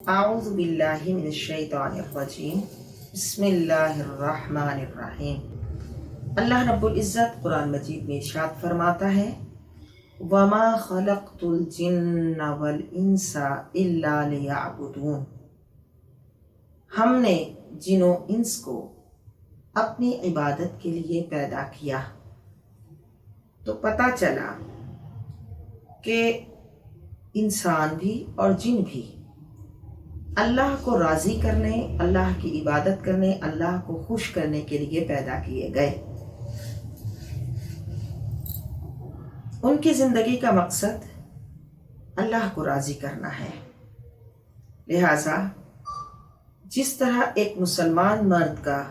اعوذ باللہ من الشیطان الرجیم بسم اللہ الرحمن الرحیم۔ اللہ رب العزت قرآن مجید میں ارشاد فرماتا ہے وَمَا خَلَقْتُ الْجِنَّ وَالْإِنسَ إِلَّا لِيَعْبُدُونَ، ہم نے جن و انس کو اپنی عبادت کے لیے پیدا کیا۔ تو پتہ چلا کہ انسان بھی اور جن بھی اللہ کو راضی کرنے، اللہ کی عبادت کرنے، اللہ کو خوش کرنے کے لیے پیدا کیے گئے۔ ان کی زندگی کا مقصد اللہ کو راضی کرنا ہے۔ لہٰذا جس طرح ایک مسلمان مرد کا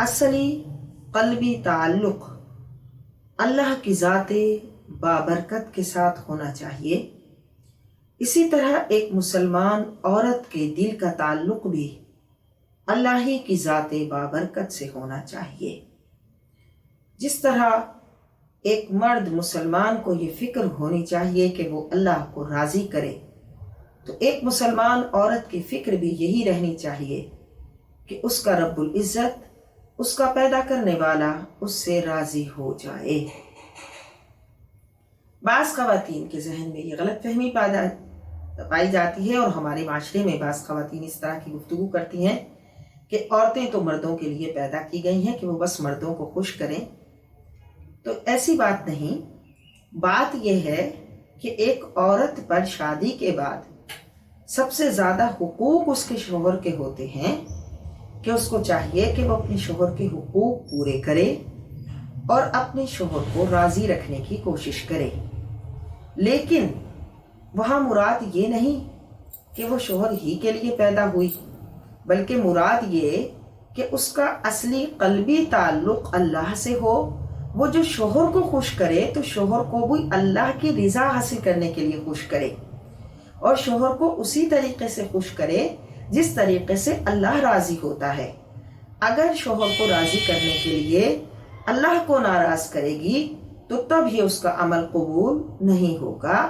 اصلی قلبی تعلق اللہ کی ذات بابرکت کے ساتھ ہونا چاہیے، اسی طرح ایک مسلمان عورت کے دل کا تعلق بھی اللہ ہی کی ذات بابرکت سے ہونا چاہیے۔ جس طرح ایک مرد مسلمان کو یہ فکر ہونی چاہیے کہ وہ اللہ کو راضی کرے، تو ایک مسلمان عورت کی فکر بھی یہی رہنی چاہیے کہ اس کا رب العزت، اس کا پیدا کرنے والا اس سے راضی ہو جائے۔ بعض خواتین کے ذہن میں یہ غلط فہمی پائی جاتی ہے، اور ہمارے معاشرے میں بعض خواتین اس طرح کی گفتگو کرتی ہیں کہ عورتیں تو مردوں کے لیے پیدا کی گئی ہیں کہ وہ بس مردوں کو خوش کریں۔ تو ایسی بات نہیں، بات یہ ہے کہ ایک عورت پر شادی کے بعد سب سے زیادہ حقوق اس کے شوہر کے ہوتے ہیں کہ اس کو چاہیے کہ وہ اپنے شوہر کے حقوق پورے کرے اور اپنے شوہر کو راضی رکھنے کی کوشش کرے۔ لیکن وہاں مراد یہ نہیں کہ وہ شوہر ہی کے لیے پیدا ہوئی، بلکہ مراد یہ کہ اس کا اصلی قلبی تعلق اللہ سے ہو۔ وہ جو شوہر کو خوش کرے تو شوہر کو بھی اللہ کی رضا حاصل کرنے کے لیے خوش کرے، اور شوہر کو اسی طریقے سے خوش کرے جس طریقے سے اللہ راضی ہوتا ہے۔ اگر شوہر کو راضی کرنے کے لیے اللہ کو ناراض کرے گی تو تب ہی اس کا عمل قبول نہیں ہوگا۔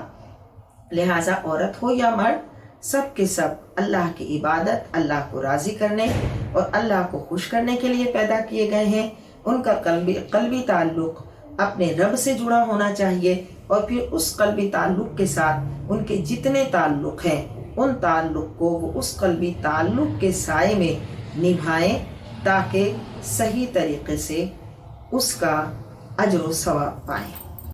لہٰذا عورت ہو یا مرد، سب کے سب اللہ کی عبادت، اللہ کو راضی کرنے اور اللہ کو خوش کرنے کے لیے پیدا کیے گئے ہیں۔ ان کا قلبی تعلق اپنے رب سے جڑا ہونا چاہیے، اور پھر اس قلبی تعلق کے ساتھ ان کے جتنے تعلق ہیں ان تعلق کو وہ اس قلبی تعلق کے سائے میں نبھائیں، تاکہ صحیح طریقے سے اس کا اجر و ثواب پائیں۔